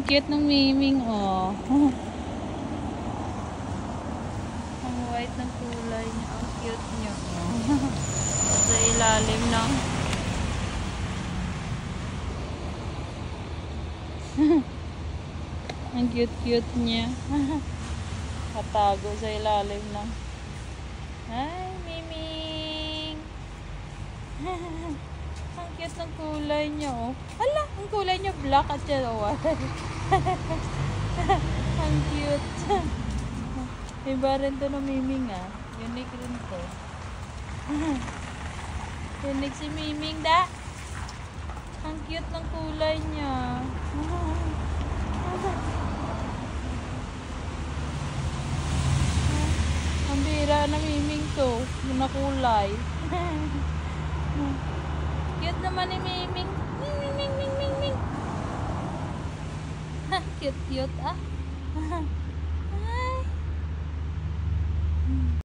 Ang cute ng Miming, oh. Ang white ng kulay niya. Ang cute niya, oh. Sa ilalim ng... Ang cute-cute niya. Katago sa ilalim ng... Ay, Miming! Ang cute ng kulay niya, oh. Hala, ang kulay niya black at siya white. Ang cute. Iba rin to ng Miming, ah. Unique rin to. Unique si Miming, da. Ang cute ng kulay niya. Ang bira na Miming to. Yung nakulay. Cute naman ni Miming. Ming, ming, ming, ming, ming. Cute, cute, ah.